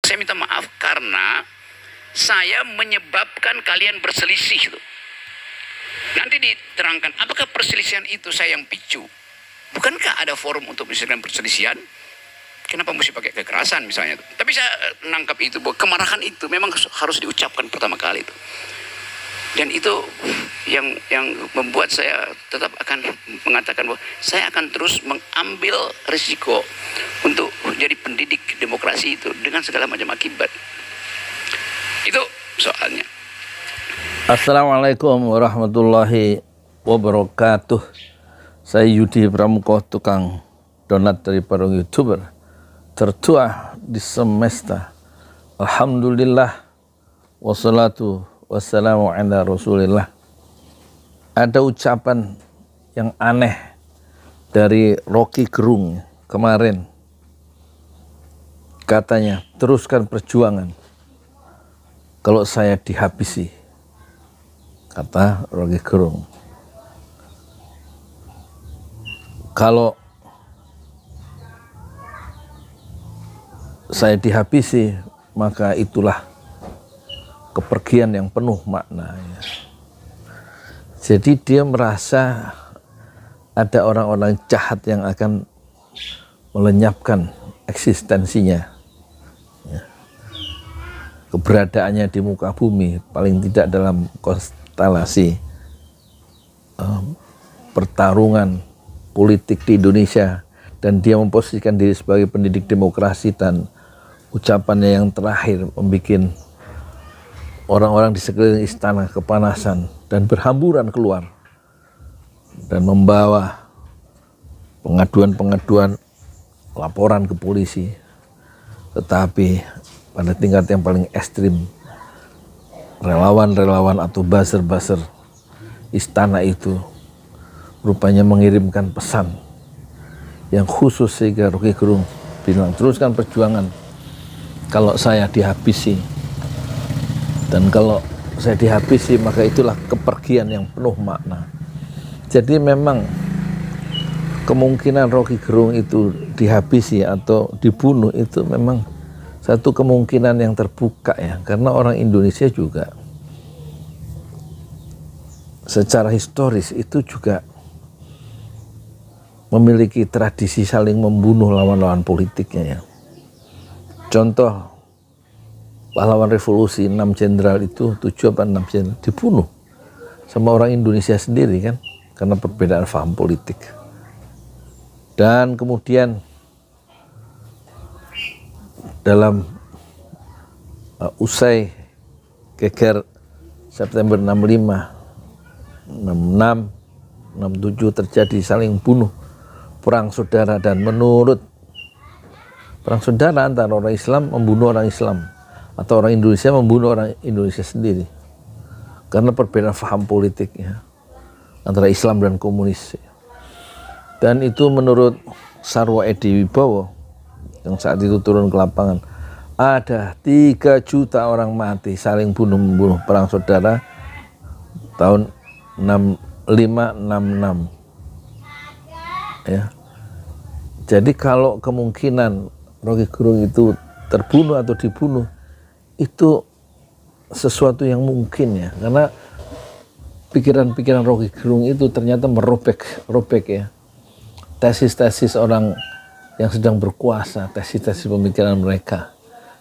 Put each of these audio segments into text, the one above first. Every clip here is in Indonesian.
Saya minta maaf karena saya menyebabkan kalian berselisih. Nanti diterangkan apakah perselisihan itu saya yang picu. Bukankah ada forum untuk menyelesaikan perselisihan? Kenapa mesti pakai kekerasan misalnya? Tapi saya nangkap itu bahwa kemarahan itu memang harus diucapkan pertama kali itu. Dan itu yang membuat saya tetap akan mengatakan bahwa saya akan terus mengambil risiko untuk jadi pendidik demokrasi itu dengan segala macam akibat. Itu soalnya. Assalamualaikum warahmatullahi wabarakatuh. Saya Yudi Pramuko, tukang donat dari para YouTuber tertua di semesta. Alhamdulillah wassalatu wassalamu ala rasulillah. Ada ucapan yang aneh dari Rocky Gerung kemarin. Katanya, teruskan perjuangan kalau saya dihabisi, kata Rocky Gerung. Kalau saya dihabisi, maka itulah kepergian yang penuh maknanya. Jadi dia merasa ada orang-orang jahat yang akan melenyapkan eksistensinya, keberadaannya di muka bumi, paling tidak dalam konstelasi pertarungan politik di Indonesia. Dan dia memposisikan diri sebagai pendidik demokrasi, dan ucapannya yang terakhir membuat orang-orang di sekeliling istana kepanasan dan berhamburan keluar dan membawa pengaduan-pengaduan, laporan ke polisi. Tetapi pada tingkat yang paling ekstrim, relawan-relawan atau buzzer-buzzer istana itu rupanya mengirimkan pesan yang khusus, sehingga Rocky Gerung bilang, teruskan perjuangan kalau saya dihabisi. Dan kalau saya dihabisi, maka itulah kepergian yang penuh makna. Jadi memang kemungkinan Rocky Gerung itu dihabisi atau dibunuh itu memang satu kemungkinan yang terbuka ya. Karena orang Indonesia juga secara historis itu juga memiliki tradisi saling membunuh lawan-lawan politiknya ya. Contoh, pahlawan revolusi 6 jenderal itu, 7 apa 6 jenderal dibunuh sama orang Indonesia sendiri kan, karena perbedaan paham politik. Dan kemudian dalam usai geger September 65, 66, 67 terjadi saling bunuh, perang saudara. Dan menurut perang saudara antara orang Islam membunuh orang Islam, atau orang Indonesia membunuh orang Indonesia sendiri, karena perbedaan paham politiknya antara Islam dan komunis. Dan itu menurut Sarwo Edi Wibowo yang saat itu turun ke lapangan, ada 3 juta orang mati saling bunuh-membunuh, perang saudara tahun 65-66 ya. Jadi kalau kemungkinan Rocky Gerung itu terbunuh atau dibunuh, itu sesuatu yang mungkin ya, karena pikiran-pikiran Rocky Gerung itu ternyata merobek ya tesis-tesis orang yang sedang berkuasa, tesis-tesis pemikiran mereka,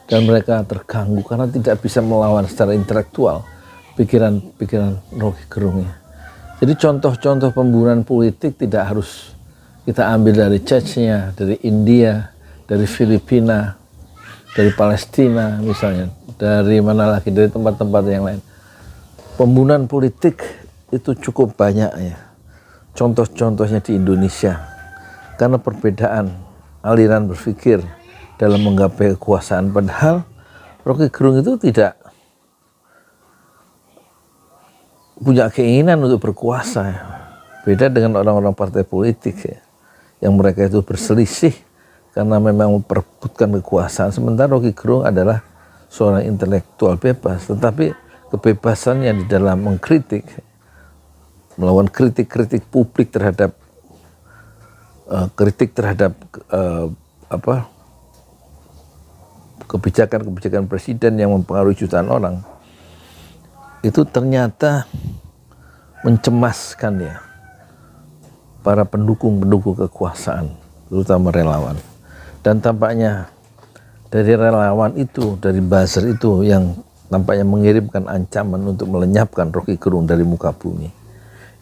dan mereka terganggu karena tidak bisa melawan secara intelektual pikiran-pikiran Rocky Gerung ya. Jadi contoh-contoh pembunuhan politik tidak harus kita ambil dari Chechnya, dari India, dari Filipina, dari Palestina misalnya, dari mana lagi, dari tempat-tempat yang lain. Pembunuhan politik itu cukup banyak ya. Contoh-contohnya di Indonesia, karena perbedaan aliran berpikir dalam menggapai kekuasaan. Padahal Rocky Gerung itu tidak punya keinginan untuk berkuasa ya. Beda dengan orang-orang partai politik ya, yang mereka itu berselisih karena memang memperebutkan kekuasaan. Sementara Rocky Gerung adalah seorang intelektual bebas, tetapi kebebasannya di dalam mengkritik, melawan kritik-kritik publik terhadap kebijakan-kebijakan presiden yang mempengaruhi jutaan orang, itu ternyata mencemaskan ya para pendukung-pendukung kekuasaan, terutama relawan. Dan tampaknya dari relawan itu, dari buzzer itu yang tampaknya mengirimkan ancaman untuk melenyapkan Rocky Gerung dari muka bumi.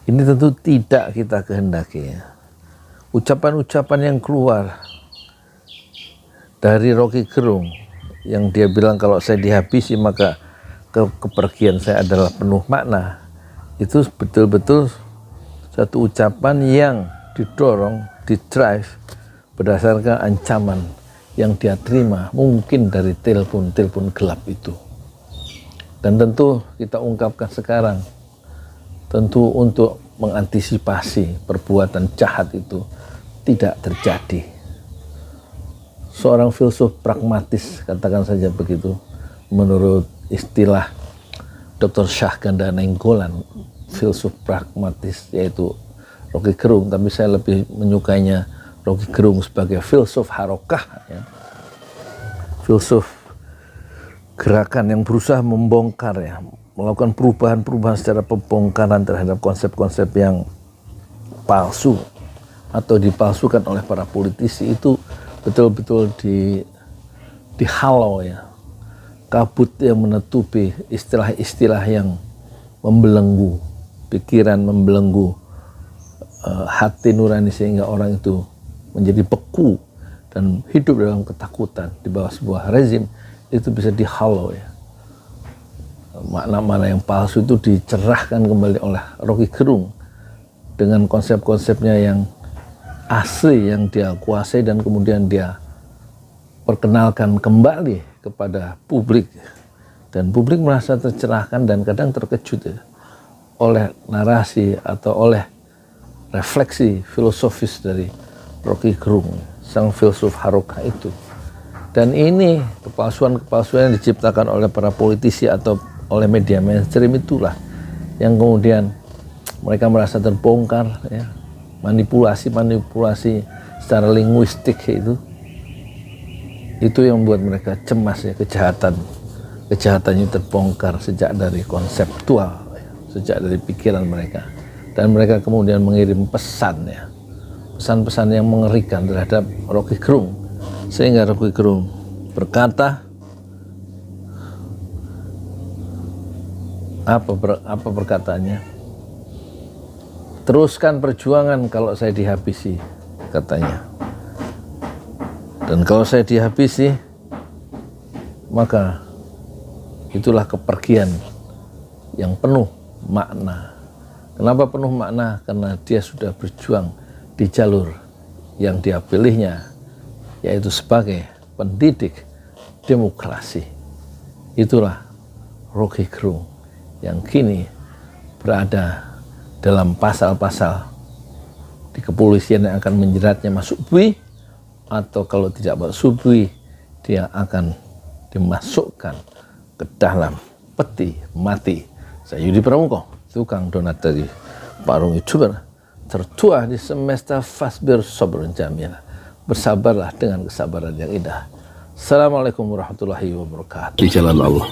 Ini tentu tidak kita kehendaki ya. Ucapan-ucapan yang keluar dari Rocky Gerung yang dia bilang kalau saya dihabisi maka kepergian saya adalah penuh makna, itu betul-betul satu ucapan yang didorong, didrive berdasarkan ancaman yang dia terima mungkin dari telepon gelap itu. Dan tentu kita ungkapkan sekarang, tentu untuk mengantisipasi perbuatan jahat itu tidak terjadi. Seorang filsuf pragmatis, katakan saja begitu, menurut istilah Dr. Syahganda Nainggolan, filsuf pragmatis yaitu Rocky Gerung, tapi saya lebih menyukainya Rocky Gerung sebagai filsuf harokah ya. Filsuf gerakan yang berusaha membongkar ya, melakukan perubahan-perubahan secara pembongkaran terhadap konsep-konsep yang palsu atau dipalsukan oleh para politisi, itu betul-betul dihalau ya. Kabut yang menutupi istilah-istilah yang membelenggu pikiran, membelenggu hati nurani, sehingga orang itu menjadi beku dan hidup dalam ketakutan di bawah sebuah rezim. Itu bisa dihalau ya. Makna-makna yang palsu itu dicerahkan kembali oleh Rocky Gerung dengan konsep-konsepnya yang asli yang dia kuasai, dan kemudian dia perkenalkan kembali kepada publik, dan publik merasa tercerahkan dan kadang terkejut ya, oleh narasi atau oleh refleksi filosofis dari Rocky Gerung, sang filsuf harokah itu. Dan ini kepalsuan-kepalsuan yang diciptakan oleh para politisi atau oleh media mainstream itulah yang kemudian mereka merasa terbongkar ya. Manipulasi secara linguistik itu yang membuat mereka cemas ya. Kejahatannya terbongkar sejak dari konseptual ya, sejak dari pikiran mereka, dan mereka kemudian mengirim pesan ya, pesan-pesan yang mengerikan terhadap Rocky Gerung, sehingga Rocky Gerung berkata apa perkataannya? Teruskan perjuangan kalau saya dihabisi, katanya. Dan kalau saya dihabisi, maka itulah kepergian yang penuh makna. Kenapa penuh makna? Karena dia sudah berjuang di jalur yang dia pilihnya, yaitu sebagai pendidik demokrasi. Itulah Rocky Gerung yang kini berada dalam pasal-pasal di kepolisian yang akan menjeratnya masuk bui, atau kalau tidak masuk bui, dia akan dimasukkan ke dalam peti mati. Saya Yudi Pramuko, tukang donat dari Parung YouTuber, tertua di semesta Fasbir Sobrun Jamil. Bersabarlah dengan kesabaran yang indah. Assalamualaikum warahmatullahi wabarakatuh. Di jalan Allah.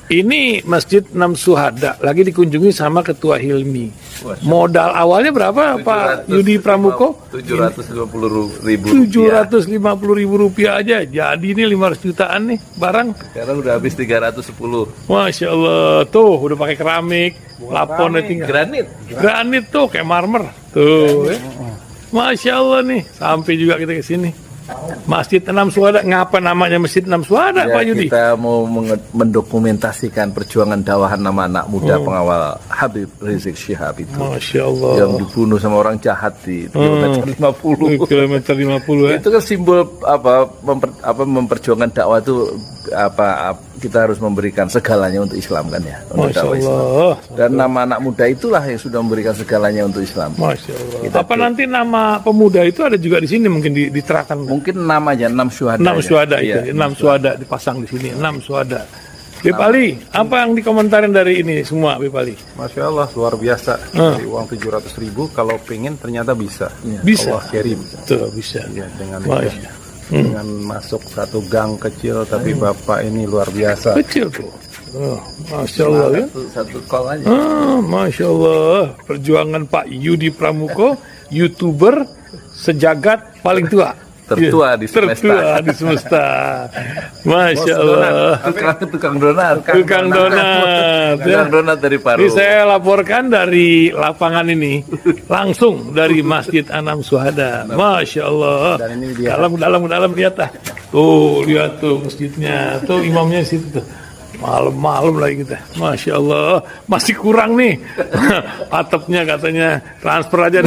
Ini Masjid Enam Syuhada lagi dikunjungi sama Ketua Hilmi. Modal awalnya berapa Pak Yudi Pramuko? 750.000 rupiah aja. Jadi ini 500 jutaan nih barang. Sekarang udah habis 310. Masya Allah, tuh udah pakai keramik, laponnya tinggal. Granit tuh kayak marmer. Tuh. Masya Allah nih, sampai juga kita ke sini. Masjid Enam Syuhada, ngapa namanya Masjid Enam Syuhada Ya, Pak Yudi? kita mau mendokumentasikan perjuangan dakwah nama anak muda pengawal Habib Rizik Syihab itu. Masya Allah. Yang dibunuh sama orang jahat di kilometer 50. Kilometer 50 ya. Itu kan simbol memperjuangkan dakwah itu kita harus memberikan segalanya untuk Islam kan ya, untuk Masya dakwah Islam. Allah. Dan nama anak muda itulah yang sudah memberikan segalanya untuk Islam. Masya Allah. Apa nanti nama pemuda itu ada juga di sini mungkin diterahkan? Mungkin namanya 6 syuhada. 6 syuhada Iya, itu, 6 syuhada dipasang di sini, 6 syuhada. Bip Ali, apa yang dikomentarin dari ini semua, Bip Ali? Masya Allah, luar biasa. Dari uang 700.000, kalau pengen ternyata bisa. Bisa. Allah kirim. Tuh, bisa. Ya, dengan Masya. dengan masuk satu gang kecil, tapi Bapak ini luar biasa. Kecil tuh. Masya Allah ya. Satu call aja. Masya Allah. Perjuangan Pak Yudi Pramuko, YouTuber sejagat paling tua. Tertua di semesta. Tertua di semesta. Masya Allah. Tukang donat. Tukang donat. Tukang donat dari Paru. Ini saya laporkan dari lapangan ini, langsung dari Masjid Anam Syuhada. Masya Allah. Dan ini dia. Dalam lihat ah. Tuh lihat tuh masjidnya, tuh imamnya di situ tuh. Malam-malam lagi kita. Masya Allah. Masih kurang nih. Atapnya katanya transfer aja.